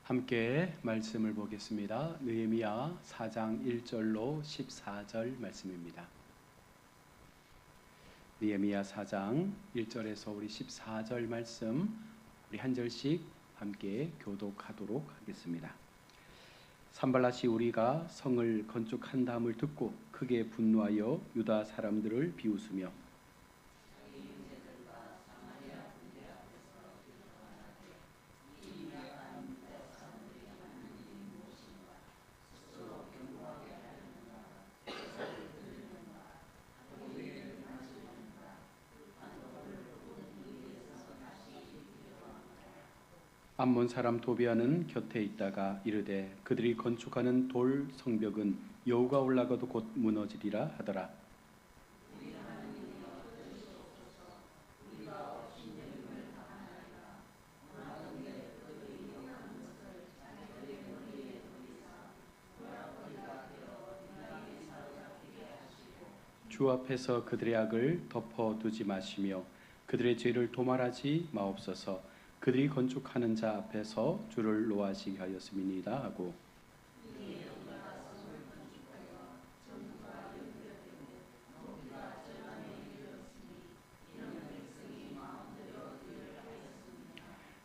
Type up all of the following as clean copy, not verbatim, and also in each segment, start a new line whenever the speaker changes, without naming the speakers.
함께 말씀을 보겠습니다. 느헤미야 4장 1절로 14절 말씀입니다. 느헤미야 4장 1절에서 우리 14절 말씀 우리 한 절씩 함께 교독하도록 하겠습니다. 산발랏이 우리가 성을 건축한 다음을 듣고 크게 분노하여 유다 사람들을 비웃으며 암몬 사람 도비아는 곁에 있다가 이르되 그들이 건축하는 돌 성벽은 여호가 올라가도 곧 무너지리라 하더라. 주 앞에서 그들의 악을 덮어두지 마시며 그들의 죄를 도말하지 마옵소서. 그들이 건축하는 자 앞에서 주를 노하시게 하였음이니이다 하고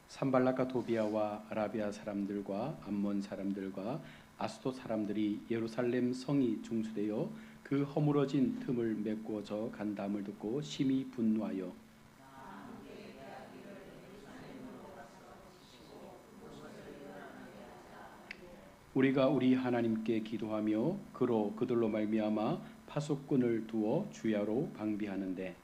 산발락과 도비아와 아라비아 사람들과 암몬 사람들과 아스돗 사람들이 예루살렘 성이 중수되어 그 허물어진 틈을 메꾸어져 간담을 듣고 심히 분노하여 우리가 우리 하나님께 기도하며 그로 그들로 말미암아 파수꾼을 두어 주야로 방비하는데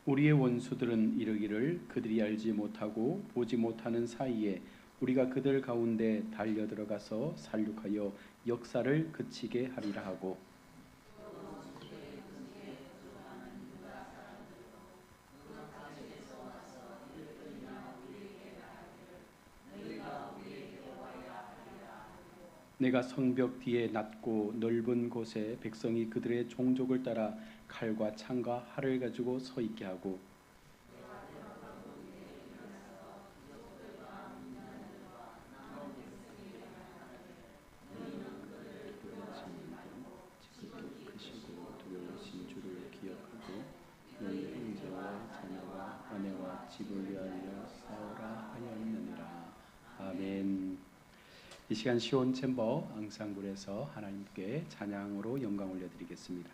우리의 원수들은 이르기를 그들이 알지 못하고 보지 못하는 사이에 우리가 그들 가운데 달려 들어가서 살육하여 역사를 그치게 하리라 하고 내가 성벽 뒤에 낮고 넓은 곳에 백성이 그들의 종족을 따라 칼과 창과 활을 가지고 서 있게 하고 두려우신 주를 기억하고 너희 형제와 자녀와 아내와 집을 위하여 싸우라 하였느니라. 아멘. 이 시간 시온 챔버 앙상블에서 하나님께 찬양으로 영광 올려드리겠습니다.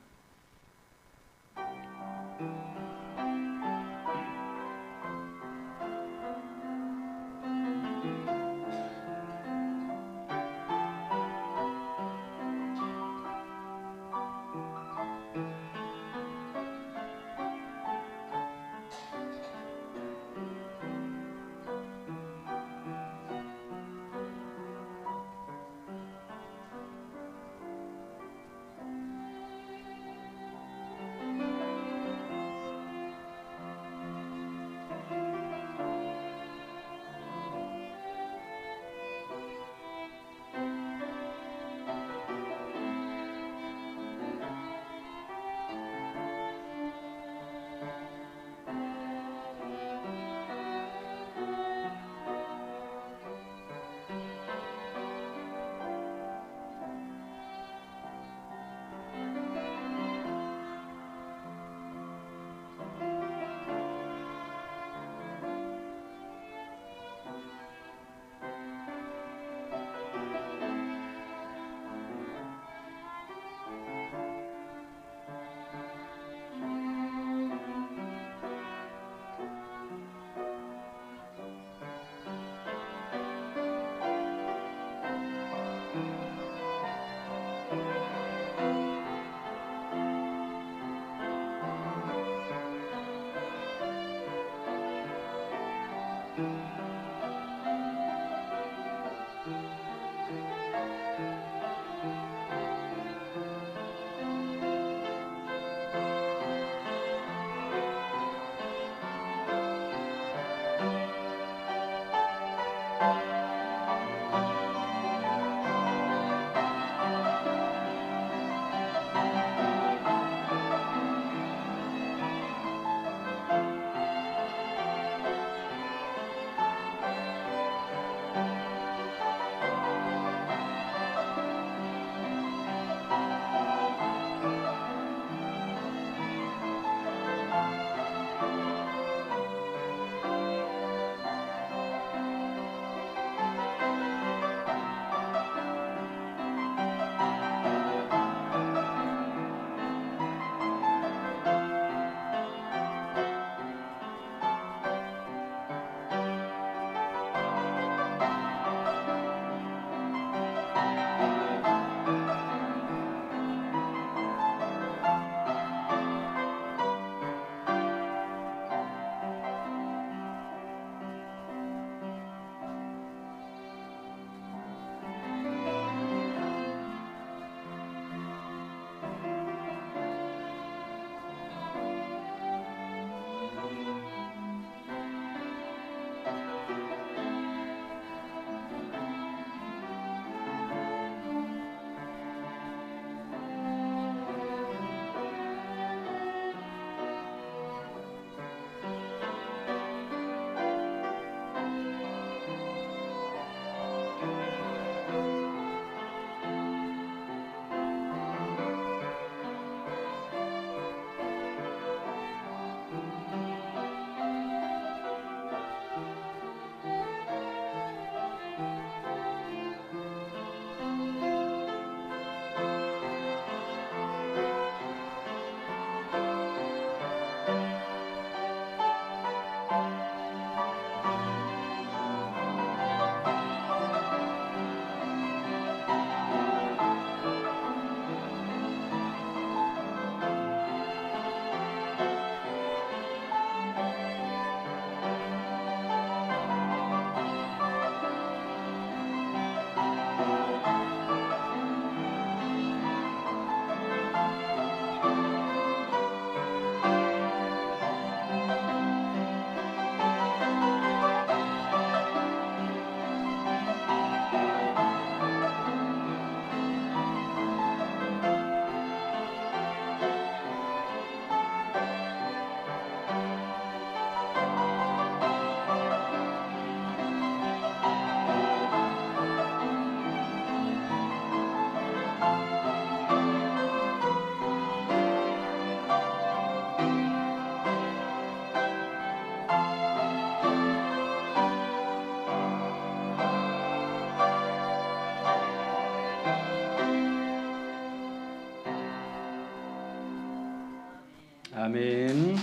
아멘.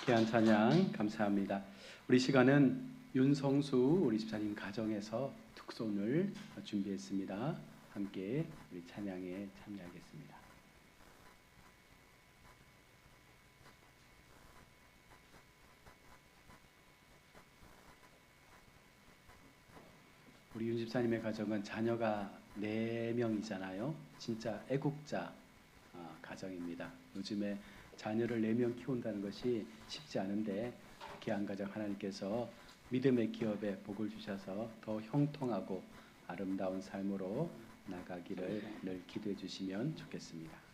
귀한 찬양 감사합니다. 우리 시간은 윤성수 우리 집사님 가정에서 특손을 준비했습니다. 함께 우리 찬양에 참여하겠습니다. 우리 윤 집사님의 가정은 자녀가 4명이잖아요. 진짜 애국자 가정입니다. 요즘에 자녀를 4명 키운다는 것이 쉽지 않은데 귀한 가정 하나님께서 믿음의 기업에 복을 주셔서 더 형통하고 아름다운 삶으로 나가기를 늘 기도해 주시면 좋겠습니다.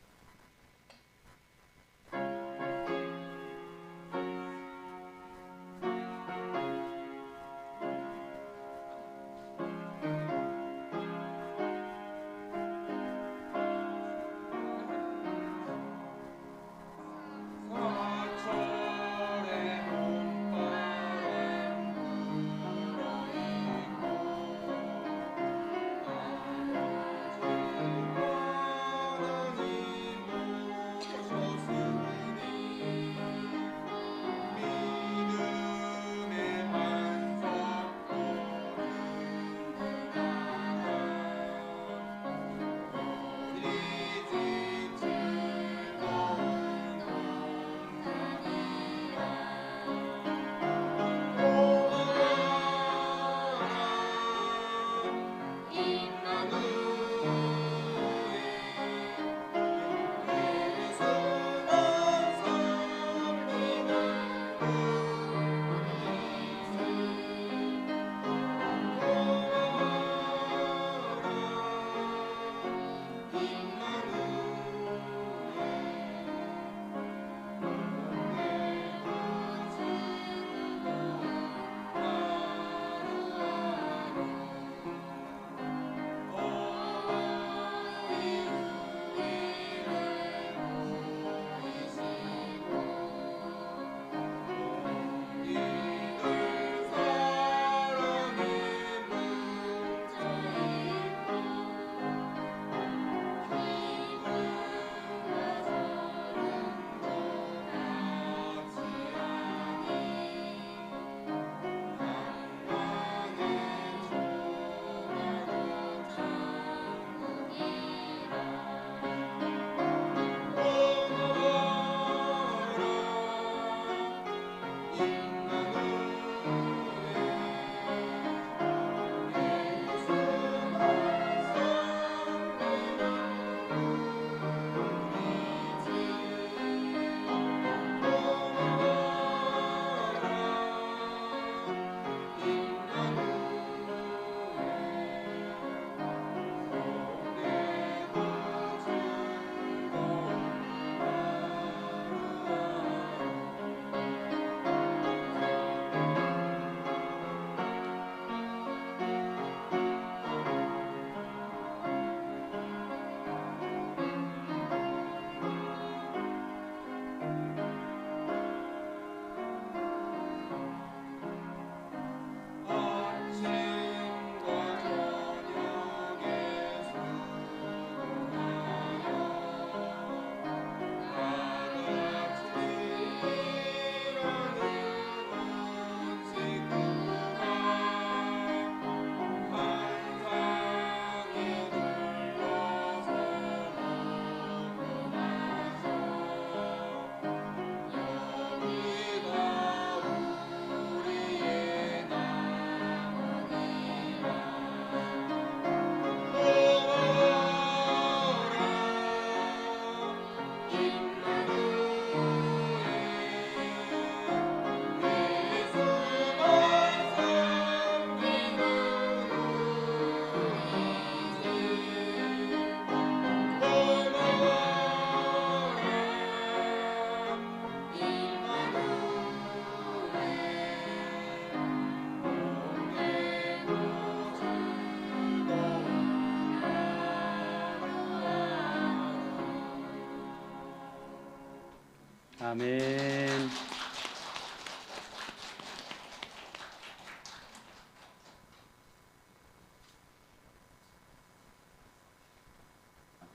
아멘.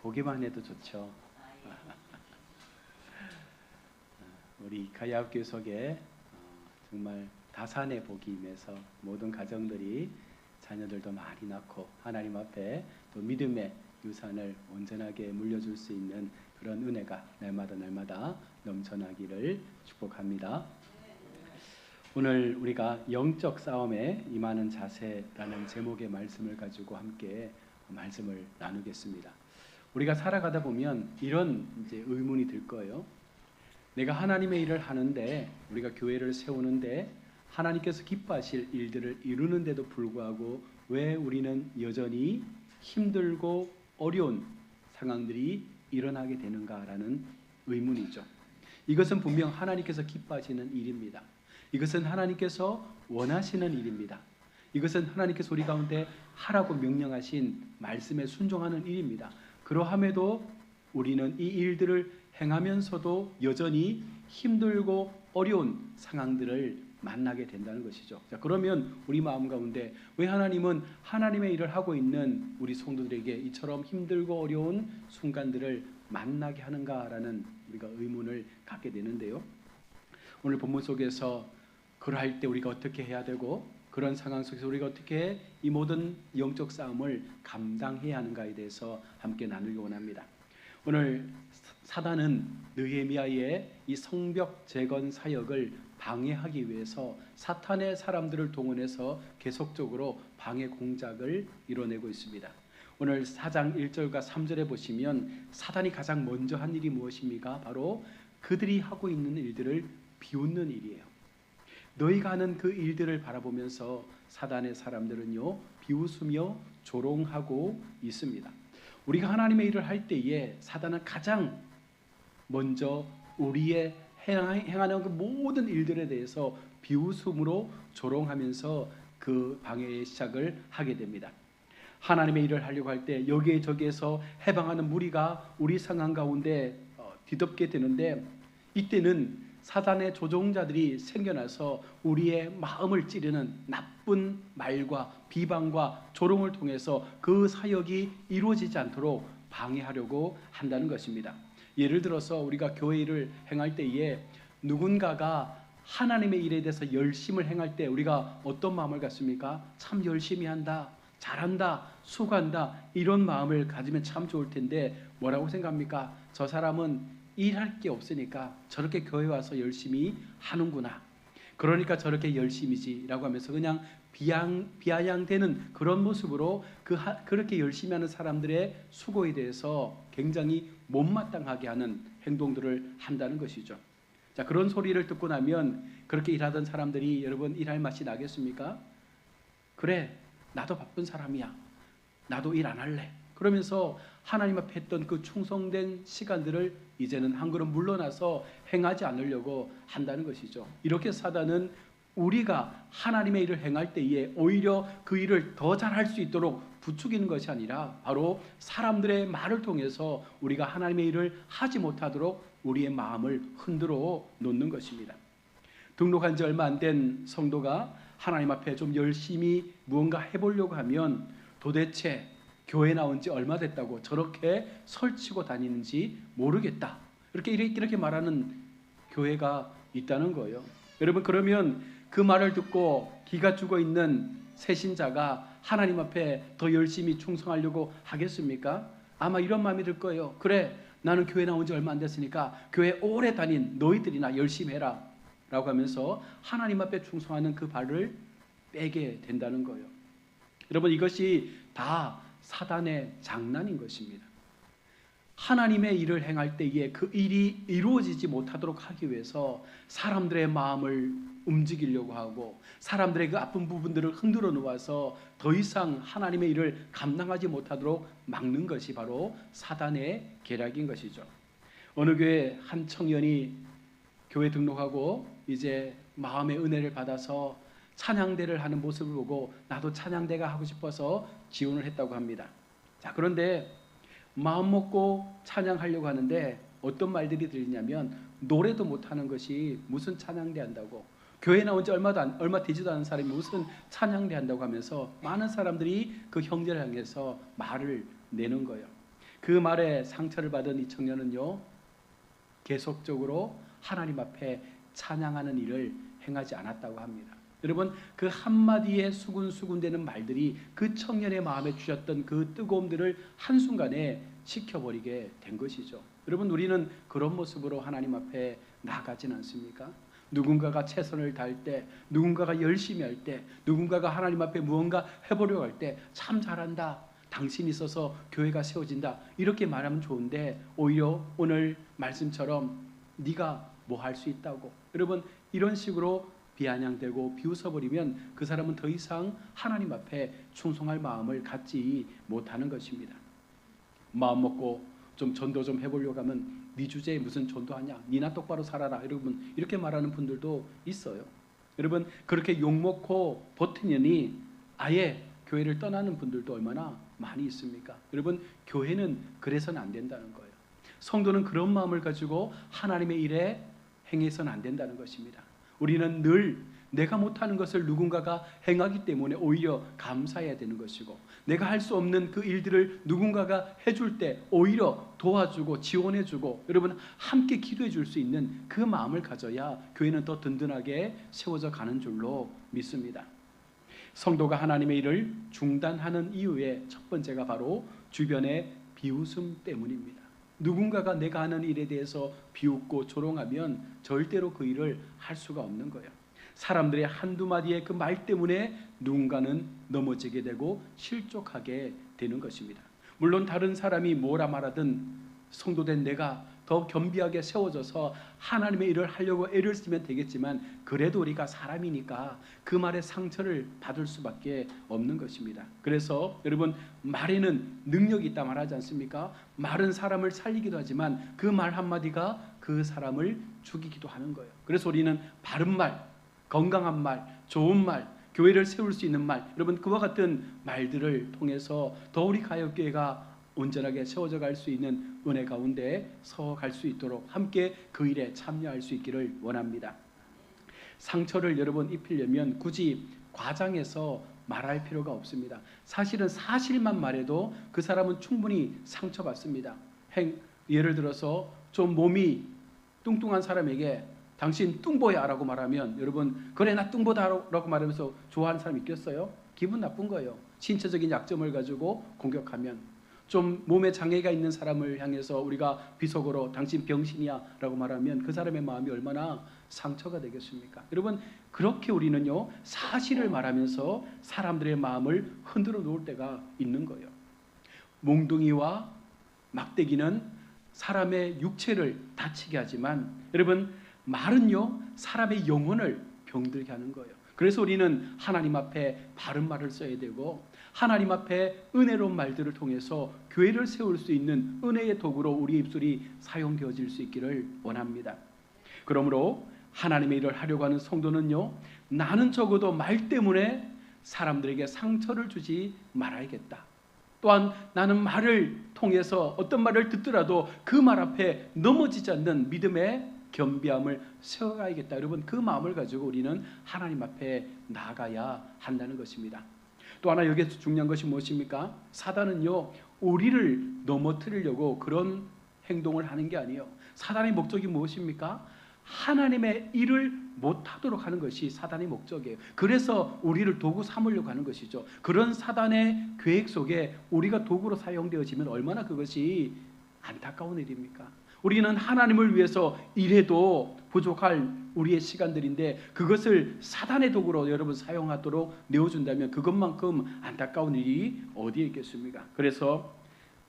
보기만 해도 좋죠. 우리 가야학교 속에 정말 다산의 복이 임해서 모든 가정들이 자녀들도 많이 낳고 하나님 앞에 또 믿음의 유산을 온전하게 물려줄 수 있는 그런 은혜가 날마다 넘쳐나기를 축복합니다. 오늘 우리가 영적 싸움에 임하는 자세라는 제목의 말씀을 가지고 함께 말씀을 나누겠습니다. 우리가 살아가다 보면 이런 이제 의문이 들 거예요. 내가 하나님의 일을 하는데, 우리가 교회를 세우는데 하나님께서 기뻐하실 일들을 이루는데도 불구하고 왜 우리는 여전히 힘들고 어려운 상황들이 일어나게 되는가라는 의문이죠. 이것은 분명 하나님께서 기뻐하시는 일입니다. 이것은 하나님께서 원하시는 일입니다. 이것은 하나님께서 우리 가운데 하라고 명령하신 말씀에 순종하는 일입니다. 그러함에도 우리는 이 일들을 행하면서도 여전히 힘들고 어려운 상황들을 만나게 된다는 것이죠. 자, 그러면 우리 마음 가운데 왜 하나님은 하나님의 일을 하고 있는 우리 성도들에게 이처럼 힘들고 어려운 순간들을 만나게 하는가라는 우리가 의문을 갖게 되는데요. 오늘 본문 속에서 그러할 때 우리가 어떻게 해야 되고, 그런 상황 속에서 우리가 어떻게 이 모든 영적 싸움을 감당해야 하는가에 대해서 함께 나누기 원합니다. 오늘 사단은 느헤미야의 이 성벽 재건 사역을 방해하기 위해서 사탄의 사람들을 동원해서 계속적으로 방해 공작을 이뤄내고 있습니다. 오늘 4장 1절과 3절에 보시면 사단이 가장 먼저 한 일이 무엇입니까? 바로 그들이 하고 있는 일들을 비웃는 일이에요. 너희가 하는 그 일들을 바라보면서 사단의 사람들은요, 비웃으며 조롱하고 있습니다. 우리가 하나님의 일을 할 때에 사단은 가장 먼저 우리의 행하는 그 모든 일들에 대해서 비웃음으로 조롱하면서 그 방해의 시작을 하게 됩니다. 하나님의 일을 하려고 할 때 여기에 저기에서 해방하는 무리가 우리 상황 가운데 뒤덮게 되는데, 이때는 사단의 조종자들이 생겨나서 우리의 마음을 찌르는 나쁜 말과 비방과 조롱을 통해서 그 사역이 이루어지지 않도록 방해하려고 한다는 것입니다. 예를 들어서 우리가 교회 일을 행할 때에 누군가가 하나님의 일에 대해서 열심을 행할 때 우리가 어떤 마음을 갖습니까? 참 열심히 한다, 잘한다, 수고한다, 이런 마음을 가지면 참 좋을 텐데 뭐라고 생각합니까? 저 사람은 일할 게 없으니까 저렇게 교회 와서 열심히 하는구나, 그러니까 저렇게 열심이지 라고 하면서 그냥 비아냥되는 그런 모습으로 그렇게 열심히 하는 사람들의 수고에 대해서 굉장히 못마땅하게 하는 행동들을 한다는 것이죠. 자, 그런 소리를 듣고 나면 그렇게 일하던 사람들이 여러분 일할 맛이 나겠습니까? 그래, 나도 바쁜 사람이야, 나도 일 안 할래, 그러면서 하나님 앞에 했던 그 충성된 시간들을 이제는 한 걸음 물러나서 행하지 않으려고 한다는 것이죠. 이렇게 사단은 우리가 하나님의 일을 행할 때에 오히려 그 일을 더 잘할 수 있도록 부추기는 것이 아니라 바로 사람들의 말을 통해서 우리가 하나님의 일을 하지 못하도록 우리의 마음을 흔들어 놓는 것입니다. 등록한 지 얼마 안 된 성도가 하나님 앞에 좀 열심히 무언가 해보려고 하면 도대체 교회 나온 지 얼마 됐다고 저렇게 설치고 다니는지 모르겠다, 이렇게 말하는 교회가 있다는 거예요. 여러분, 그러면 그 말을 듣고 기가 죽어 있는 새신자가 하나님 앞에 더 열심히 충성하려고 하겠습니까? 아마 이런 마음이 들 거예요. 그래, 나는 교회 나온 지 얼마 안 됐으니까 교회 오래 다닌 너희들이나 열심히 해라 라고 하면서 하나님 앞에 충성하는 그 발을 빼게 된다는 거예요. 여러분, 이것이 다 사단의 장난인 것입니다. 하나님의 일을 행할 때에 그 일이 이루어지지 못하도록 하기 위해서 사람들의 마음을 움직이려고 하고 사람들의 그 아픈 부분들을 흔들어 놓아서 더 이상 하나님의 일을 감당하지 못하도록 막는 것이 바로 사단의 계략인 것이죠. 어느 교회 한 청년이 교회 등록하고 이제 마음의 은혜를 받아서 찬양대를 하는 모습을 보고 나도 찬양대가 하고 싶어서 지원을 했다고 합니다. 자, 그런데 마음 먹고 찬양하려고 하는데 어떤 말들이 들리냐면 노래도 못하는 것이 무슨 찬양대 한다고, 교회 나온 지 얼마 되지도 않은 사람이 무슨 찬양대 한다고 하면서 많은 사람들이 그 형제를 향해서 말을 내는 거예요. 그 말에 상처를 받은 이 청년은요, 계속적으로 하나님 앞에 찬양하는 일을 행하지 않았다고 합니다. 여러분, 그 한마디의 수군수군되는 말들이 그 청년의 마음에 주셨던 그 뜨거움들을 한순간에 식혀버리게 된 것이죠. 여러분, 우리는 그런 모습으로 하나님 앞에 나아가진 않습니까? 누군가가 최선을 다할 때, 누군가가 열심히 할 때, 누군가가 하나님 앞에 무언가 해보려고 할 때 참 잘한다, 당신이 있어서 교회가 세워진다, 이렇게 말하면 좋은데 오히려 오늘 말씀처럼 네가 뭐 할 수 있다고, 여러분 이런 식으로 비아냥대고 비웃어버리면 그 사람은 더 이상 하나님 앞에 충성할 마음을 갖지 못하는 것입니다. 마음 먹고 좀 전도 좀 해보려고 하면 네 주제에 무슨 전도하냐, 니나 똑바로 살아라, 여러분 이렇게 말하는 분들도 있어요. 여러분, 그렇게 욕먹고 버티느니 아예 교회를 떠나는 분들도 얼마나 많이 있습니까? 여러분, 교회는 그래서는 안 된다는 거예요. 성도는 그런 마음을 가지고 하나님의 일에 행해서는 안 된다는 것입니다. 우리는 늘 내가 못하는 것을 누군가가 행하기 때문에 오히려 감사해야 되는 것이고, 내가 할 수 없는 그 일들을 누군가가 해줄 때 오히려 도와주고 지원해주고, 여러분 함께 기도해 줄 수 있는 그 마음을 가져야 교회는 더 든든하게 세워져 가는 줄로 믿습니다. 성도가 하나님의 일을 중단하는 이유의 첫 번째가 바로 주변의 비웃음 때문입니다. 누군가가 내가 하는 일에 대해서 비웃고 조롱하면 절대로 그 일을 할 수가 없는 거예요. 사람들의 한두 마디의 그 말 때문에 누군가는 넘어지게 되고 실족하게 되는 것입니다. 물론 다른 사람이 뭐라 말하든 성도된 내가 더 겸비하게 세워져서 하나님의 일을 하려고 애를 쓰면 되겠지만, 그래도 우리가 사람이니까 그 말에 상처를 받을 수밖에 없는 것입니다. 그래서 여러분, 말에는 능력이 있다 말하지 않습니까? 말은 사람을 살리기도 하지만 그 말 한마디가 그 사람을 죽이기도 하는 거예요. 그래서 우리는 바른 말, 건강한 말, 좋은 말, 교회를 세울 수 있는 말, 여러분 그와 같은 말들을 통해서 더 우리 가역교회가 온전하게 세워져 갈 수 있는 은혜 가운데 서갈 수 있도록 함께 그 일에 참여할 수 있기를 원합니다. 상처를 여러분 입히려면 굳이 과장해서 말할 필요가 없습니다. 사실은 사실만 말해도 그 사람은 충분히 상처받습니다. 예를 들어서 좀 몸이 뚱뚱한 사람에게 당신 뚱보야 라고 말하면, 여러분 그래 나 뚱보다 라고 말하면서 좋아하는 사람 있겠어요? 기분 나쁜 거예요. 신체적인 약점을 가지고 공격하면. 좀 몸에 장애가 있는 사람을 향해서 우리가 비속어로 당신 병신이야 라고 말하면 그 사람의 마음이 얼마나 상처가 되겠습니까? 여러분, 그렇게 우리는요 사실을 말하면서 사람들의 마음을 흔들어 놓을 때가 있는 거예요. 몽둥이와 막대기는 사람의 육체를 다치게 하지만, 여러분 말은요 사람의 영혼을 병들게 하는 거예요. 그래서 우리는 하나님 앞에 바른 말을 써야 되고, 하나님 앞에 은혜로운 말들을 통해서 교회를 세울 수 있는 은혜의 도구로 우리 입술이 사용되어질 수 있기를 원합니다. 그러므로 하나님의 일을 하려고 하는 성도는요, 나는 적어도 말 때문에 사람들에게 상처를 주지 말아야겠다. 또한 나는 말을 통해서 어떤 말을 듣더라도 그 말 앞에 넘어지지 않는 믿음의 겸비함을 세워가야겠다. 여러분, 그 마음을 가지고 우리는 하나님 앞에 나아가야 한다는 것입니다. 또 하나 여기서 중요한 것이 무엇입니까? 사단은요 우리를 넘어뜨리려고 그런 행동을 하는 게 아니에요. 사단의 목적이 무엇입니까? 하나님의 일을 못하도록 하는 것이 사단의 목적이에요. 그래서 우리를 도구 삼으려고 하는 것이죠. 그런 사단의 계획 속에 우리가 도구로 사용되어지면 얼마나 그것이 안타까운 일입니까? 우리는 하나님을 위해서 일해도 부족할 우리의 시간들인데 그것을 사단의 도구로 여러분 사용하도록 내어준다면 그것만큼 안타까운 일이 어디에 있겠습니까? 그래서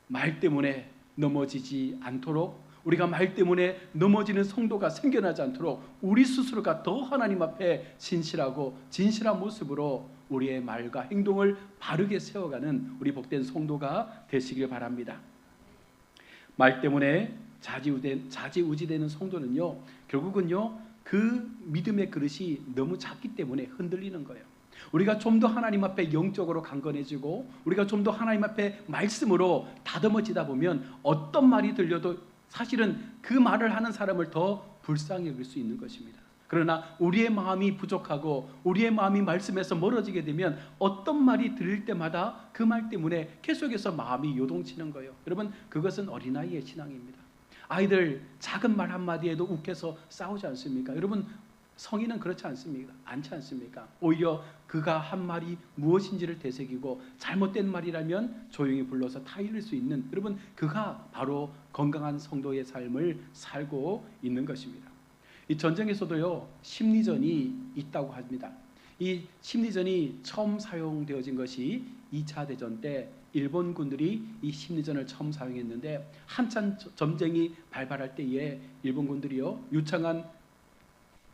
말 때문에 넘어지지 않도록, 우리가 말 때문에 넘어지는 성도가 생겨나지 않도록 우리 스스로가 더 하나님 앞에 진실하고 진실한 모습으로 우리의 말과 행동을 바르게 세워가는 우리 복된 성도가 되시길 바랍니다. 말 때문에 좌지우지되는 성도는요 결국은요 그 믿음의 그릇이 너무 작기 때문에 흔들리는 거예요. 우리가 좀 더 하나님 앞에 영적으로 강건해지고 우리가 좀 더 하나님 앞에 말씀으로 다듬어지다 보면 어떤 말이 들려도 사실은 그 말을 하는 사람을 더 불쌍히 여길 수 있는 것입니다. 그러나 우리의 마음이 부족하고 우리의 마음이 말씀에서 멀어지게 되면 어떤 말이 들릴 때마다 그 말 때문에 계속해서 마음이 요동치는 거예요. 여러분, 그것은 어린아이의 신앙입니다. 아이들 작은 말 한마디에도 욱해서 싸우지 않습니까? 여러분, 성인은 그렇지 않습니까? 않지 않습니까? 오히려 그가 한 말이 무엇인지를 되새기고 잘못된 말이라면 조용히 불러서 타일릴 수 있는, 여러분, 그가 바로 건강한 성도의 삶을 살고 있는 것입니다. 이 전쟁에서도요, 심리전이 있다고 합니다. 이 심리전이 처음 사용되어진 것이 2차 대전 때 일본군들이 이 심리전을 처음 사용했는데, 한참 전쟁이 발발할 때에 일본군들이요, 유창한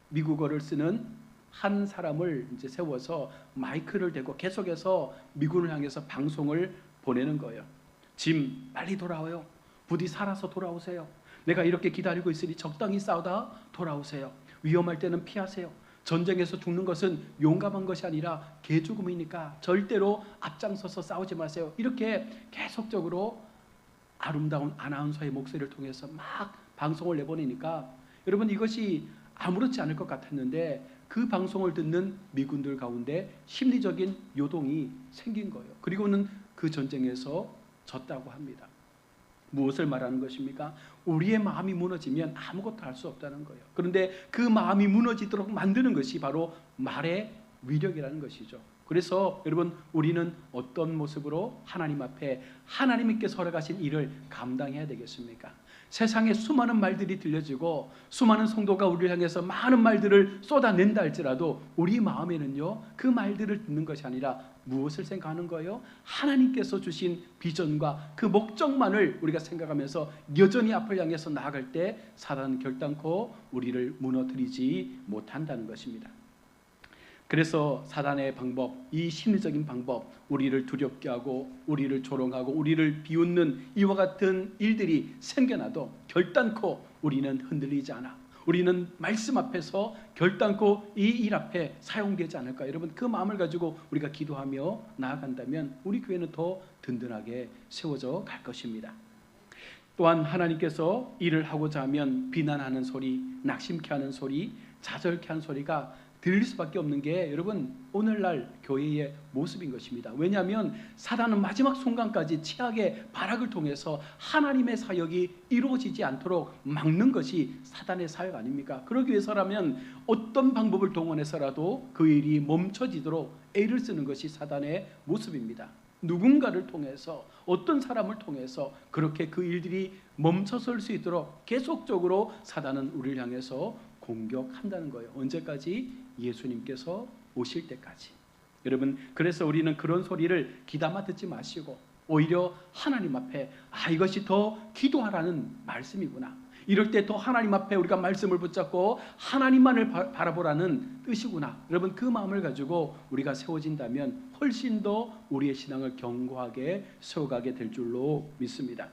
미국어를 쓰는 한 사람을 이제 세워서 마이크를 대고 계속해서 미군을 향해서 방송을 보내는 거예요. 짐 빨리 돌아와요. 부디 살아서 돌아오세요. 내가 이렇게 기다리고 있으니 적당히 싸우다 돌아오세요. 위험할 때는 피하세요. 전쟁에서 죽는 것은 용감한 것이 아니라 개죽음이니까 절대로 앞장서서 싸우지 마세요. 이렇게 계속적으로 아름다운 아나운서의 목소리를 통해서 막 방송을 내보내니까, 여러분, 이것이 아무렇지 않을 것 같았는데 그 방송을 듣는 미군들 가운데 심리적인 요동이 생긴 거예요. 그리고는 그 전쟁에서 졌다고 합니다. 무엇을 말하는 것입니까? 우리의 마음이 무너지면 아무것도 할 수 없다는 거예요. 그런데 그 마음이 무너지도록 만드는 것이 바로 말의 위력이라는 것이죠. 그래서 여러분, 우리는 어떤 모습으로 하나님 앞에 하나님께서 허락하신 일을 감당해야 되겠습니까? 세상에 수많은 말들이 들려지고 수많은 성도가 우리를 향해서 많은 말들을 쏟아낸다 할지라도 우리 마음에는요, 그 말들을 듣는 것이 아니라 무엇을 생각하는 거예요? 하나님께서 주신 비전과 그 목적만을 우리가 생각하면서 여전히 앞을 향해서 나아갈 때 사단은 결단코 우리를 무너뜨리지 못한다는 것입니다. 그래서 사단의 방법, 이 심리적인 방법, 우리를 두렵게 하고 우리를 조롱하고 우리를 비웃는 이와 같은 일들이 생겨나도 결단코 우리는 흔들리지 않아. 우리는 말씀 앞에서 결단코 이 일 앞에 사용되지 않을까. 여러분, 그 마음을 가지고 우리가 기도하며 나아간다면 우리 교회는 더 든든하게 세워져 갈 것입니다. 또한 하나님께서 일을 하고자 하면 비난하는 소리, 낙심케 하는 소리, 좌절케 하는 소리가 들릴 수밖에 없는 게, 여러분, 오늘날 교회의 모습인 것입니다. 왜냐하면 사단은 마지막 순간까지 치악의 발악을 통해서 하나님의 사역이 이루어지지 않도록 막는 것이 사단의 사역 아닙니까? 그러기 위해서라면 어떤 방법을 동원해서라도 그 일이 멈춰지도록 애를 쓰는 것이 사단의 모습입니다. 누군가를 통해서, 어떤 사람을 통해서 그렇게 그 일들이 멈춰설 수 있도록 계속적으로 사단은 우리를 향해서 공격한다는 거예요. 언제까지? 예수님께서 오실 때까지. 여러분, 그래서 우리는 그런 소리를 귀담아 듣지 마시고 오히려 하나님 앞에 이것이 더 기도하라는 말씀이구나, 이럴 때 더 하나님 앞에 우리가 말씀을 붙잡고 하나님만을 바라보라는 뜻이구나, 여러분, 그 마음을 가지고 우리가 세워진다면 훨씬 더 우리의 신앙을 견고하게 세워가게 될 줄로 믿습니다.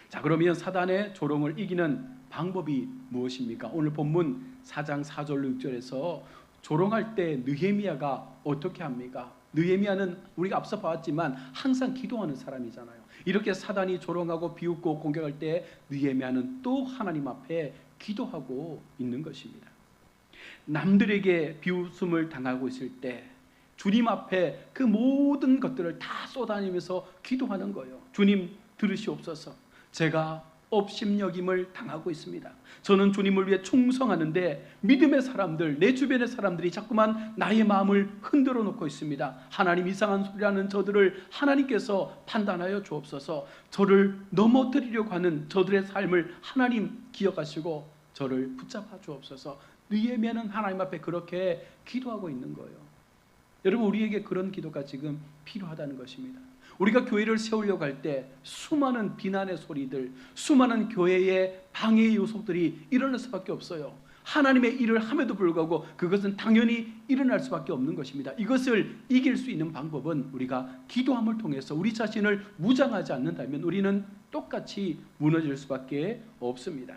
자, 그러면 사단의 조롱을 이기는 방법이 무엇입니까? 오늘 본문 4장 4절로 6절에서 조롱할 때 느헤미야가 어떻게 합니까? 느헤미야는 우리가 앞서 봤지만 항상 기도하는 사람이잖아요. 이렇게 사단이 조롱하고 비웃고 공격할 때 느헤미야는 또 하나님 앞에 기도하고 있는 것입니다. 남들에게 비웃음을 당하고 있을 때 주님 앞에 그 모든 것들을 다 쏟아내면서 기도하는 거예요. 주님, 들으시옵소서. 제가 업심여김을 당하고 있습니다. 저는 주님을 위해 충성하는데 믿음의 사람들, 내 주변의 사람들이 자꾸만 나의 마음을 흔들어 놓고 있습니다. 하나님, 이상한 소리라는 저들을 하나님께서 판단하여 주옵소서. 저를 넘어뜨리려고 하는 저들의 삶을 하나님 기억하시고 저를 붙잡아 주옵소서. 느헤미야는 하나님 앞에 그렇게 기도하고 있는 거예요. 여러분, 우리에게 그런 기도가 지금 필요하다는 것입니다. 우리가 교회를 세우려고 할 때 수많은 비난의 소리들, 수많은 교회의 방해의 요소들이 일어날 수밖에 없어요. 하나님의 일을 함에도 불구하고 그것은 당연히 일어날 수밖에 없는 것입니다. 이것을 이길 수 있는 방법은 우리가 기도함을 통해서 우리 자신을 무장하지 않는다면 우리는 똑같이 무너질 수밖에 없습니다.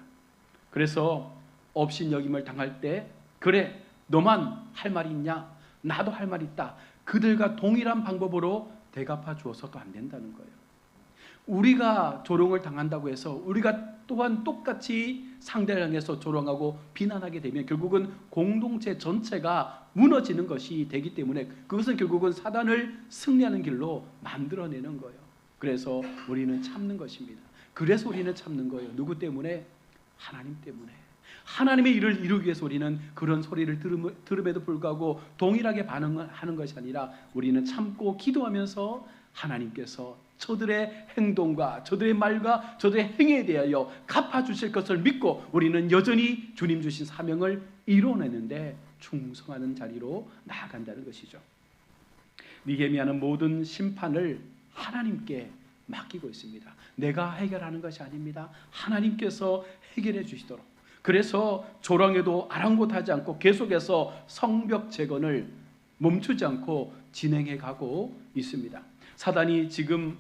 그래서 업신여김을 당할 때, 그래, 너만 할 말이 있냐? 나도 할 말 있다. 그들과 동일한 방법으로 대갚아 주어서도 안 된다는 거예요. 우리가 조롱을 당한다고 해서 우리가 또한 똑같이 상대를 향해서 조롱하고 비난하게 되면 결국은 공동체 전체가 무너지는 것이 되기 때문에 그것은 결국은 사단을 승리하는 길로 만들어내는 거예요. 그래서 우리는 참는 것입니다. 그래서 우리는 참는 거예요. 누구 때문에? 하나님 때문에. 하나님의 일을 이루기 위해서 우리는 그런 소리를 들음에도 불구하고 동일하게 반응하는 것이 아니라 우리는 참고 기도하면서 하나님께서 저들의 행동과 저들의 말과 저들의 행위에 대하여 갚아주실 것을 믿고 우리는 여전히 주님 주신 사명을 이뤄내는데 충성하는 자리로 나아간다는 것이죠. 느헤미야는 모든 심판을 하나님께 맡기고 있습니다. 내가 해결하는 것이 아닙니다. 하나님께서 해결해 주시도록. 그래서 조랑에도 아랑곳하지 않고 계속해서 성벽 재건을 멈추지 않고 진행해 가고 있습니다. 사단이 지금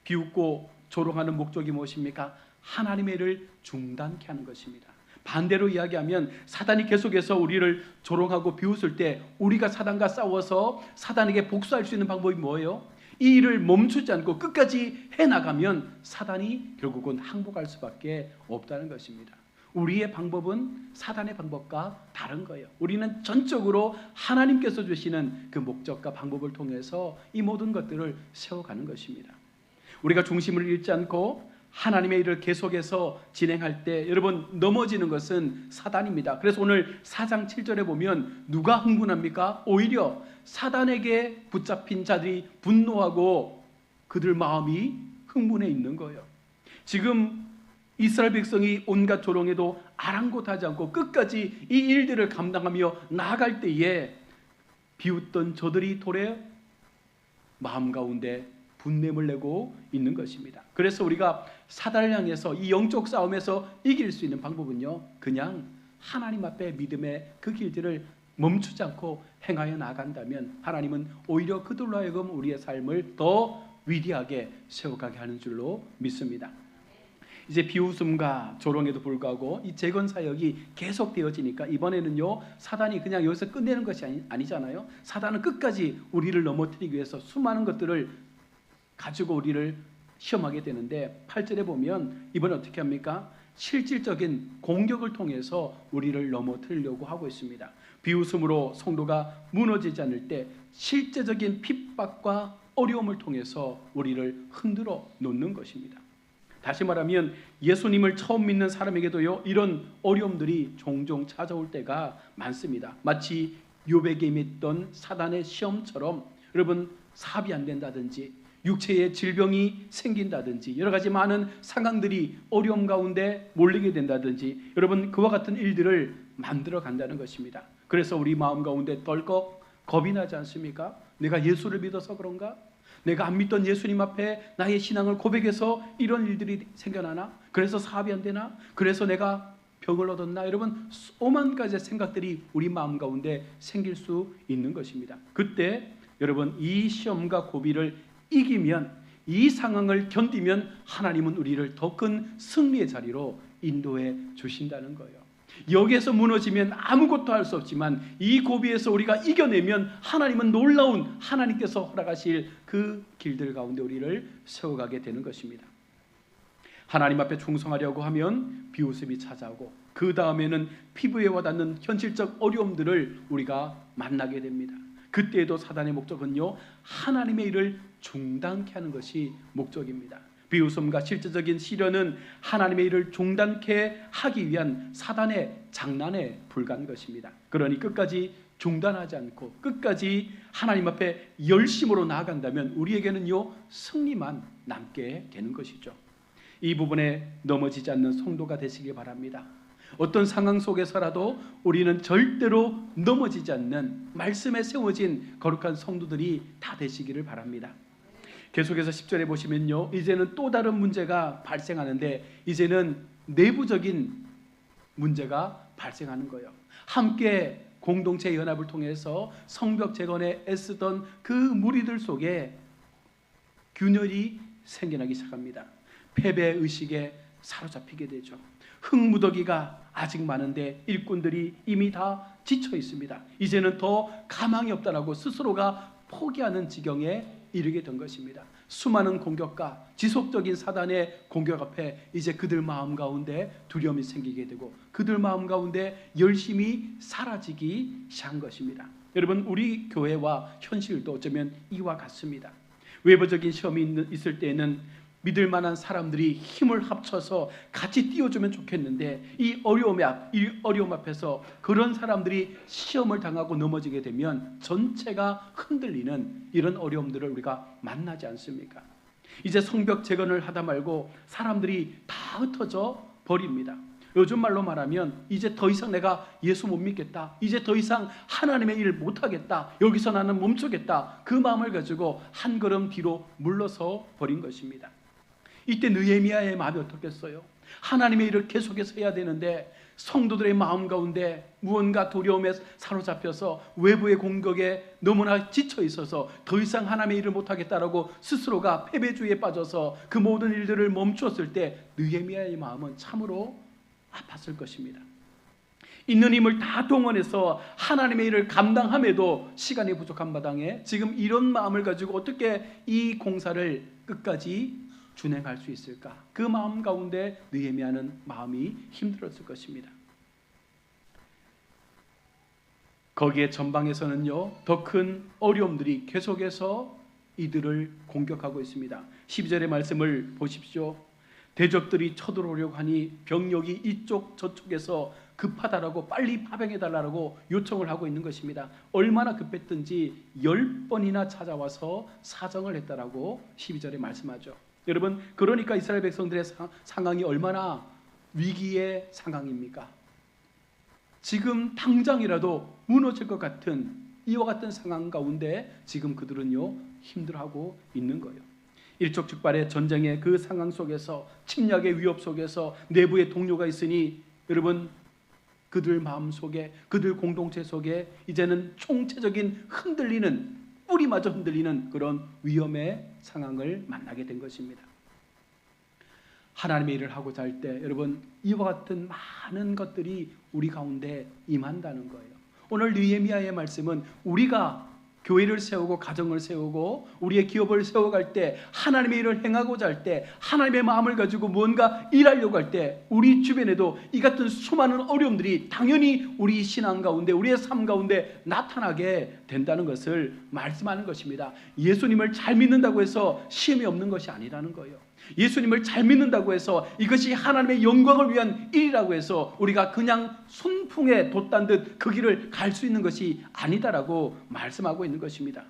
비웃고 조롱하는 목적이 무엇입니까? 하나님의 일을 중단케 하는 것입니다. 반대로 이야기하면 사단이 계속해서 우리를 조롱하고 비웃을 때 우리가 사단과 싸워서 사단에게 복수할 수 있는 방법이 뭐예요? 이 일을 멈추지 않고 끝까지 해나가면 사단이 결국은 항복할 수밖에 없다는 것입니다. 우리의 방법은 사단의 방법과 다른 거예요. 우리는 전적으로 하나님께서 주시는 그 목적과 방법을 통해서 이 모든 것들을 세워가는 것입니다. 우리가 중심을 잃지 않고 하나님의 일을 계속해서 진행할 때 여러분 넘어지는 것은 사단입니다. 그래서 오늘 4장 7절에 보면 누가 흥분합니까? 오히려 사단에게 붙잡힌 자들이 분노하고 그들 마음이 흥분해 있는 거예요. 지금 이스라엘 백성이 온갖 조롱에도 아랑곳하지 않고 끝까지 이 일들을 감당하며 나아갈 때에 비웃던 저들이 돌에 마음 가운데 분냄을 내고 있는 것입니다. 그래서 우리가 사단을 향해서 이 영적 싸움에서 이길 수 있는 방법은요, 그냥 하나님 앞에 믿음의 그 길들을 멈추지 않고 행하여 나간다면 하나님은 오히려 그들로 하여금 우리의 삶을 더 위대하게 세워가게 하는 줄로 믿습니다. 이제 비웃음과 조롱에도 불구하고 이 재건 사역이 계속되어지니까 이번에는요, 사단이 그냥 여기서 끝내는 것이 아니잖아요. 사단은 끝까지 우리를 넘어뜨리기 위해서 수많은 것들을 가지고 우리를 시험하게 되는데 8절에 보면 이번에 어떻게 합니까? 실질적인 공격을 통해서 우리를 넘어뜨리려고 하고 있습니다. 비웃음으로 성도가 무너지지 않을 때 실제적인 핍박과 어려움을 통해서 우리를 흔들어 놓는 것입니다. 다시 말하면 예수님을 처음 믿는 사람에게도요, 이런 어려움들이 종종 찾아올 때가 많습니다. 마치 욥에게 임했던 사단의 시험처럼 여러분 사업이 안 된다든지 육체의 질병이 생긴다든지 여러 가지 많은 상황들이 어려움 가운데 몰리게 된다든지 여러분 그와 같은 일들을 만들어 간다는 것입니다. 그래서 우리 마음 가운데 덜컥 겁이 나지 않습니까? 내가 예수를 믿어서 그런가? 내가 안 믿던 예수님 앞에 나의 신앙을 고백해서 이런 일들이 생겨나나? 그래서 사업이 안 되나? 그래서 내가 병을 얻었나? 여러분 오만 가지 생각들이 우리 마음 가운데 생길 수 있는 것입니다. 그때 여러분 이 시험과 고비를 이기면, 이 상황을 견디면 하나님은 우리를 더 큰 승리의 자리로 인도해 주신다는 거예요. 여기에서 무너지면 아무것도 할 수 없지만 이 고비에서 우리가 이겨내면 하나님은 놀라운 하나님께서 허락하실 그 길들 가운데 우리를 세워가게 되는 것입니다. 하나님 앞에 충성하려고 하면 비웃음이 찾아오고 그 다음에는 피부에 와닿는 현실적 어려움들을 우리가 만나게 됩니다. 그때에도 사단의 목적은요, 하나님의 일을 중단케 하는 것이 목적입니다. 비웃음과 실제적인 시련은 하나님의 일을 중단케 하기 위한 사단의 장난에 불과한 것입니다. 그러니 끝까지 중단하지 않고 끝까지 하나님 앞에 열심으로 나아간다면 우리에게는요, 승리만 남게 되는 것이죠. 이 부분에 넘어지지 않는 성도가 되시기 바랍니다. 어떤 상황 속에서라도 우리는 절대로 넘어지지 않는 말씀에 세워진 거룩한 성도들이 다 되시기를 바랍니다. 계속해서 10절에 보시면요, 이제는 또 다른 문제가 발생하는데 이제는 내부적인 문제가 발생하는 거예요. 함께 공동체 연합을 통해서 성벽 재건에 애쓰던 그 무리들 속에 균열이 생겨나기 시작합니다. 패배의식에 사로잡히게 되죠. 흙무더기가 아직 많은데 일꾼들이 이미 다 지쳐 있습니다. 이제는 더 가망이 없다라고 스스로가 포기하는 지경에 이르게 된 것입니다. 수많은 공격과 지속적인 사단의 공격 앞에 이제 그들 마음 가운데 두려움이 생기게 되고 그들 마음 가운데 열심이 사라지기 시작한 것입니다. 여러분 우리 교회와 현실도 어쩌면 이와 같습니다. 외부적인 시험이 있을 때에는 믿을 만한 사람들이 힘을 합쳐서 같이 띄워주면 좋겠는데 이 어려움 앞에서 그런 사람들이 시험을 당하고 넘어지게 되면 전체가 흔들리는 이런 어려움들을 우리가 만나지 않습니까? 이제 성벽 재건을 하다 말고 사람들이 다 흩어져 버립니다. 요즘 말로 말하면 이제 더 이상 내가 예수 못 믿겠다, 이제 더 이상 하나님의 일 못하겠다, 여기서 나는 멈추겠다, 그 마음을 가지고 한 걸음 뒤로 물러서 버린 것입니다. 이때 느헤미야의 마음이 어떻겠어요? 하나님의 일을 계속해서 해야 되는데 성도들의 마음 가운데 무언가 두려움에 사로잡혀서 외부의 공격에 너무나 지쳐 있어서 더 이상 하나님의 일을 못하겠다라고 스스로가 패배주의에 빠져서 그 모든 일들을 멈추었을 때 느헤미야의 마음은 참으로 아팠을 것입니다. 있는 힘을 다 동원해서 하나님의 일을 감당함에도 시간이 부족한 마당에 지금 이런 마음을 가지고 어떻게 이 공사를 끝까지 준행할 수 있을까? 그 마음 가운데 느헤미야는 마음이 힘들었을 것입니다. 거기에 전방에서는요, 더 큰 어려움들이 계속해서 이들을 공격하고 있습니다. 12절의 말씀을 보십시오. 대적들이 쳐들어오려고 하니 병력이 이쪽 저쪽에서 급하다라고 빨리 파병해달라고 요청을 하고 있는 것입니다. 얼마나 급했든지 10번이나 찾아와서 사정을 했다라고 12절에 말씀하죠. 여러분, 그러니까 이스라엘 백성들의 상황이 얼마나 위기의 상황입니까? 지금 당장이라도 무너질 것 같은 이와 같은 상황 가운데 지금 그들은요 힘들어하고 있는 거예요. 일촉즉발의 전쟁의 그 상황 속에서, 침략의 위협 속에서 내부의 동료가 있으니 여러분, 그들 마음 속에, 그들 공동체 속에 이제는 총체적인 흔들리는, 뿌리마저 흔들리는 그런 위험의 상황을 만나게 된 것입니다. 하나님의 일을 하고자 할 때 여러분, 이와 같은 많은 것들이 우리 가운데 임한다는 거예요. 오늘 느헤미야의 말씀은 우리가 교회를 세우고 가정을 세우고 우리의 기업을 세워갈 때, 하나님의 일을 행하고자 할 때, 하나님의 마음을 가지고 무언가 일하려고 할 때 우리 주변에도 이 같은 수많은 어려움들이 당연히 우리 신앙 가운데, 우리의 삶 가운데 나타나게 된다는 것을 말씀하는 것입니다. 예수님을 잘 믿는다고 해서 시험이 없는 것이 아니라는 거예요. 예수님을 잘 믿는다고 해서 이것이 하나님의 영광을 위한 일이라고 해서 우리가 그냥 순풍에 돛단 듯 그 길을 갈 수 있는 것이 아니다라고 말씀하고 있는 것입니다.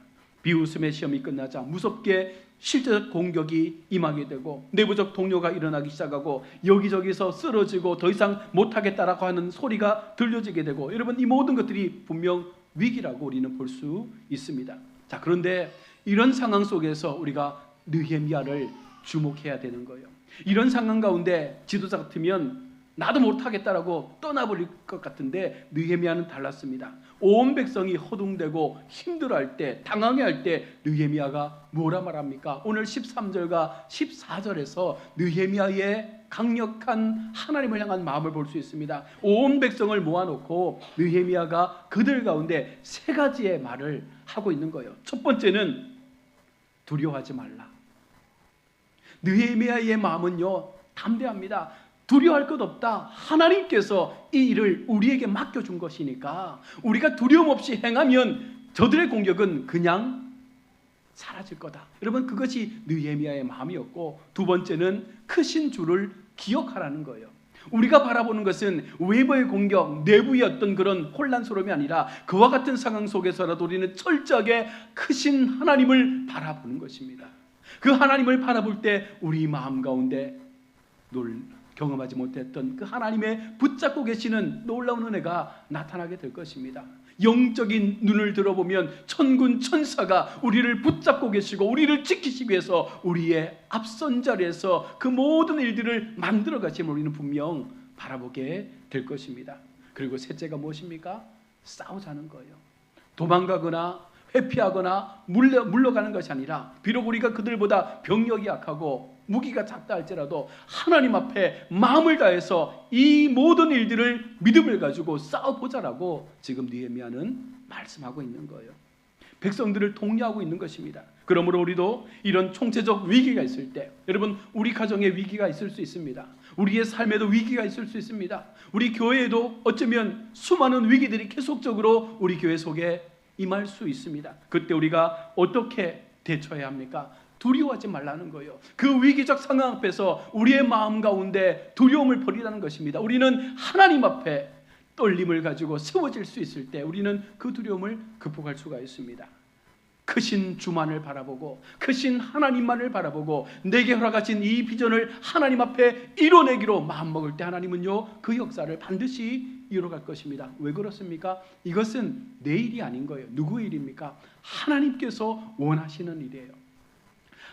비웃음의 시험이 끝나자 무섭게 실제적 공격이 임하게 되고 내부적 동요가 일어나기 시작하고 여기저기서 쓰러지고 더 이상 못하겠다라고 하는 소리가 들려지게 되고, 여러분, 이 모든 것들이 분명 위기라고 우리는 볼 수 있습니다. 자, 그런데 이런 상황 속에서 우리가 느헤미야를 주목해야 되는 거예요. 이런 상황 가운데 지도자 같으면 나도 못하겠다라고 떠나버릴 것 같은데 느헤미야는 달랐습니다. 온 백성이 허둥대고 힘들어할 때, 당황해할 때 느헤미야가 뭐라 말합니까? 오늘 13절과 14절에서 느헤미야의 강력한 하나님을 향한 마음을 볼 수 있습니다. 온 백성을 모아놓고 느헤미야가 그들 가운데 세 가지의 말을 하고 있는 거예요. 첫 번째는 두려워하지 말라. 느헤미야의 마음은요 담대합니다. 두려워할 것 없다. 하나님께서 이 일을 우리에게 맡겨준 것이니까 우리가 두려움 없이 행하면 저들의 공격은 그냥 사라질 거다. 여러분, 그것이 느헤미야의 마음이었고, 두 번째는 크신 주를 기억하라는 거예요. 우리가 바라보는 것은 외부의 공격, 내부의 어떤 그런 혼란스러움이 아니라 그와 같은 상황 속에서라도 우리는 철저하게 크신 하나님을 바라보는 것입니다. 그 하나님을 바라볼 때 우리 마음 가운데 경험하지 못했던 그 하나님의 붙잡고 계시는 놀라운 은혜가 나타나게 될 것입니다. 영적인 눈을 들어보면 천군 천사가 우리를 붙잡고 계시고 우리를 지키시기 위해서 우리의 앞선 자리에서 그 모든 일들을 만들어 가심을 우리는 분명 바라보게 될 것입니다. 그리고 셋째가 무엇입니까? 싸우자는 거예요. 도망가거나 회피하거나 물러가는 것이 아니라, 비록 우리가 그들보다 병력이 약하고 무기가 작다 할지라도 하나님 앞에 마음을 다해서 이 모든 일들을 믿음을 가지고 싸워보자라고 지금 느헤미야는 말씀하고 있는 거예요. 백성들을 독려하고 있는 것입니다. 그러므로 우리도 이런 총체적 위기가 있을 때, 여러분, 우리 가정에 위기가 있을 수 있습니다. 우리의 삶에도 위기가 있을 수 있습니다. 우리 교회에도 어쩌면 수많은 위기들이 계속적으로 우리 교회 속에 임할 수 있습니다. 그때 우리가 어떻게 대처해야 합니까? 두려워하지 말라는 거예요. 그 위기적 상황 앞에서 우리의 마음 가운데 두려움을 버리라는 것입니다. 우리는 하나님 앞에 떨림을 가지고 세워질 수 있을 때 우리는 그 두려움을 극복할 수가 있습니다. 크신 주만을 바라보고 크신 하나님만을 바라보고 내게 허락하신 이 비전을 하나님 앞에 이뤄내기로 마음먹을 때 하나님은요 그 역사를 반드시 이뤄갈 것입니다. 왜 그렇습니까? 이것은 내 일이 아닌 거예요. 누구의 일입니까? 하나님께서 원하시는 일이에요.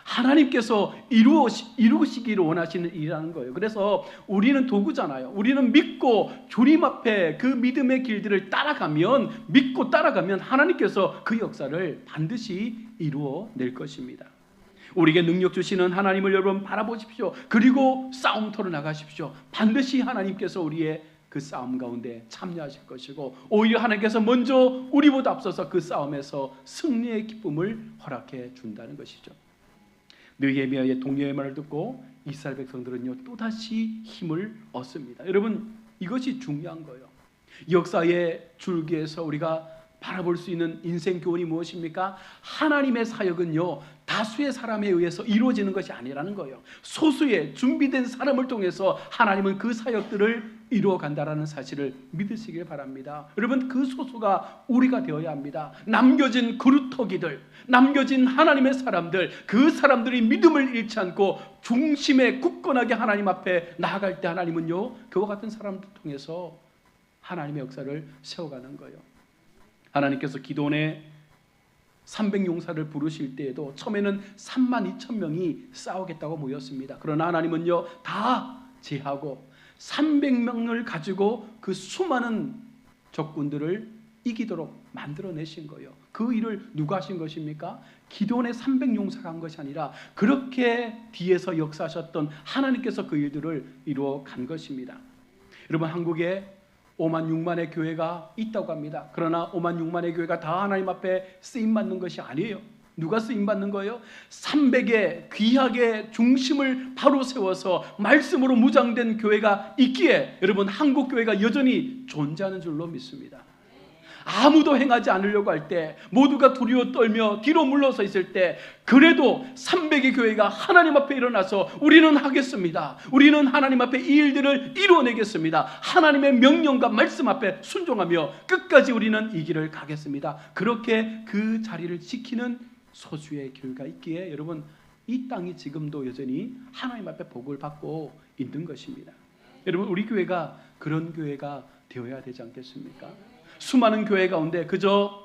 하나님께서 이루시기를 원하시는 일이라는 거예요. 그래서 우리는 도구잖아요. 우리는 믿고 주님 앞에 그 믿음의 길들을 믿고 따라가면 하나님께서 그 역사를 반드시 이루어낼 것입니다. 우리에게 능력 주시는 하나님을 여러분 바라보십시오. 그리고 싸움터로 나가십시오. 반드시 하나님께서 우리의 그 싸움 가운데 참여하실 것이고 오히려 하나님께서 먼저 우리보다 앞서서 그 싸움에서 승리의 기쁨을 허락해 준다는 것이죠. 느헤미야의 동료의 말을 듣고 이스라엘 백성들은요 또다시 힘을 얻습니다. 여러분 이것이 중요한 거예요. 역사의 줄기에서 우리가 바라볼 수 있는 인생 교훈이 무엇입니까? 하나님의 사역은요 다수의 사람에 의해서 이루어지는 것이 아니라는 거예요. 소수의 준비된 사람을 통해서 하나님은 그 사역들을 이루어 간다라는 사실을 믿으시길 바랍니다. 여러분 그 소수가 우리가 되어야 합니다. 남겨진 그루터기들, 남겨진 하나님의 사람들, 그 사람들이 믿음을 잃지 않고 중심에 굳건하게 하나님 앞에 나아갈 때 하나님은요 그와 같은 사람들 통해서 하나님의 역사를 세워가는 거예요. 하나님께서 기도원의 300용사를 부르실 때에도 처음에는 32,000명이 싸우겠다고 모였습니다. 그러나 하나님은요 다 제하고 300명을 가지고 그 수많은 적군들을 이기도록 만들어내신 거예요. 그 일을 누가 하신 것입니까? 기도원의 300용사가 한 것이 아니라 그렇게 뒤에서 역사하셨던 하나님께서 그 일들을 이루어 간 것입니다. 여러분 한국에 5만 6만의 교회가 있다고 합니다. 그러나 5만 6만의 교회가 다 하나님 앞에 쓰임받는 것이 아니에요. 누가 쓰임받는 거예요? 300의 귀하게 중심을 바로 세워서 말씀으로 무장된 교회가 있기에 여러분 한국 교회가 여전히 존재하는 줄로 믿습니다. 아무도 행하지 않으려고 할 때 모두가 두려워 떨며 뒤로 물러서 있을 때 그래도 300의 교회가 하나님 앞에 일어나서 우리는 하겠습니다. 우리는 하나님 앞에 이 일들을 이루어내겠습니다. 하나님의 명령과 말씀 앞에 순종하며 끝까지 우리는 이 길을 가겠습니다. 그렇게 그 자리를 지키는 소수의 교회가 있기에 여러분 이 땅이 지금도 여전히 하나님 앞에 복을 받고 있는 것입니다. 여러분 우리 교회가 그런 교회가 되어야 되지 않겠습니까? 수많은 교회 가운데 그저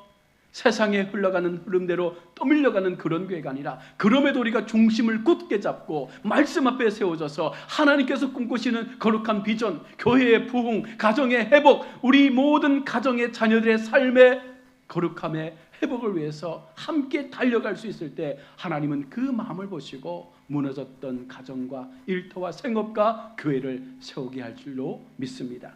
세상에 흘러가는 흐름대로 떠밀려가는 그런 교회가 아니라 그럼에도 우리가 중심을 굳게 잡고 말씀 앞에 세워져서 하나님께서 꿈꾸시는 거룩한 비전, 교회의 부흥, 가정의 회복, 우리 모든 가정의 자녀들의 삶의 거룩함의 회복을 위해서 함께 달려갈 수 있을 때 하나님은 그 마음을 보시고 무너졌던 가정과 일터와 생업과 교회를 세우게 할 줄로 믿습니다.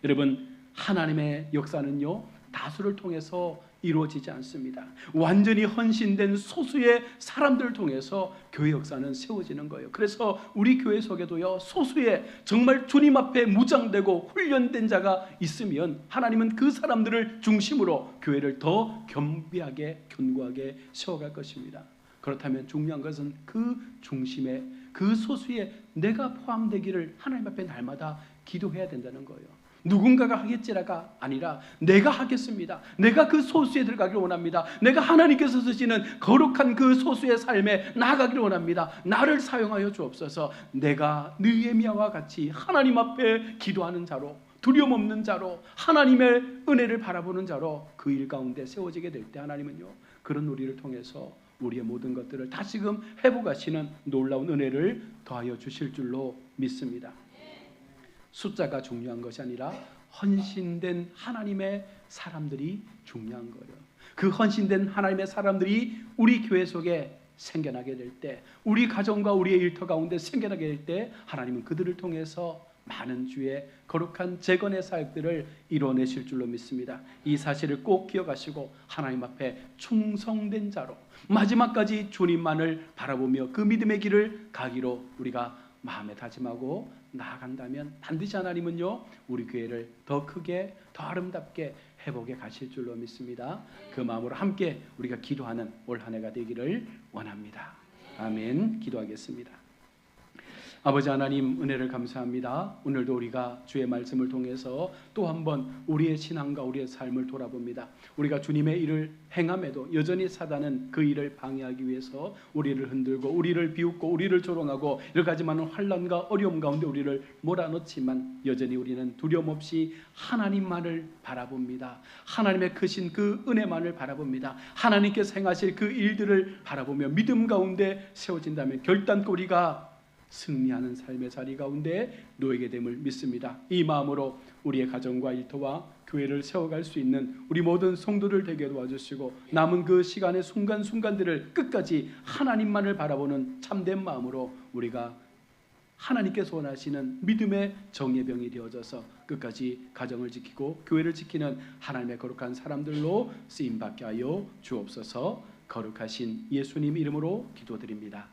여러분 하나님의 역사는요 다수를 통해서 이루어지지 않습니다. 완전히 헌신된 소수의 사람들을 통해서 교회 역사는 세워지는 거예요. 그래서 우리 교회 속에도요 소수의 정말 주님 앞에 무장되고 훈련된 자가 있으면 하나님은 그 사람들을 중심으로 교회를 더 겸비하게 견고하게 세워갈 것입니다. 그렇다면 중요한 것은 그 중심에 그 소수에 내가 포함되기를 하나님 앞에 날마다 기도해야 된다는 거예요. 누군가가 하겠지라가 아니라 내가 하겠습니다. 내가 그 소수에 들어가기를 원합니다. 내가 하나님께서 쓰시는 거룩한 그 소수의 삶에 나아가기를 원합니다. 나를 사용하여 주옵소서. 내가 느헤미야와 같이 하나님 앞에 기도하는 자로 두려움 없는 자로 하나님의 은혜를 바라보는 자로 그 일 가운데 세워지게 될 때 하나님은요 그런 우리를 통해서 우리의 모든 것들을 다시금 회복하시는 놀라운 은혜를 더하여 주실 줄로 믿습니다. 숫자가 중요한 것이 아니라 헌신된 하나님의 사람들이 중요한 거예요. 그 헌신된 하나님의 사람들이 우리 교회 속에 생겨나게 될 때 우리 가정과 우리의 일터 가운데 생겨나게 될 때 하나님은 그들을 통해서 많은 주의 거룩한 재건의 사역들을 이뤄내실 줄로 믿습니다. 이 사실을 꼭 기억하시고 하나님 앞에 충성된 자로 마지막까지 주님만을 바라보며 그 믿음의 길을 가기로 우리가 마음에 다짐하고 나아간다면 반드시 하나님은요 우리 교회를 더 크게 더 아름답게 회복해 가실 줄로 믿습니다. 그 마음으로 함께 우리가 기도하는 올 한 해가 되기를 원합니다. 아멘. 기도하겠습니다. 아버지 하나님 은혜를 감사합니다. 오늘도 우리가 주의 말씀을 통해서 또 한번 우리의 신앙과 우리의 삶을 돌아봅니다. 우리가 주님의 일을 행함에도 여전히 사단은 그 일을 방해하기 위해서 우리를 흔들고 우리를 비웃고 우리를 조롱하고 여러 가지 많은 환난과 어려움 가운데 우리를 몰아넣지만 여전히 우리는 두려움 없이 하나님만을 바라봅니다. 하나님의 크신 그 은혜만을 바라봅니다. 하나님께서 행하실 그 일들을 바라보며 믿음 가운데 세워진다면 결단코 우리가 승리하는 삶의 자리 가운데 놓이게 됨을 믿습니다. 이 마음으로 우리의 가정과 일터와 교회를 세워갈 수 있는 우리 모든 성도들 되게 도와주시고 남은 그 시간의 순간순간들을 끝까지 하나님만을 바라보는 참된 마음으로 우리가 하나님께서 원하시는 믿음의 정예병이 되어져서 끝까지 가정을 지키고 교회를 지키는 하나님의 거룩한 사람들로 쓰임받게 하여 주옵소서. 거룩하신 예수님 이름으로 기도드립니다.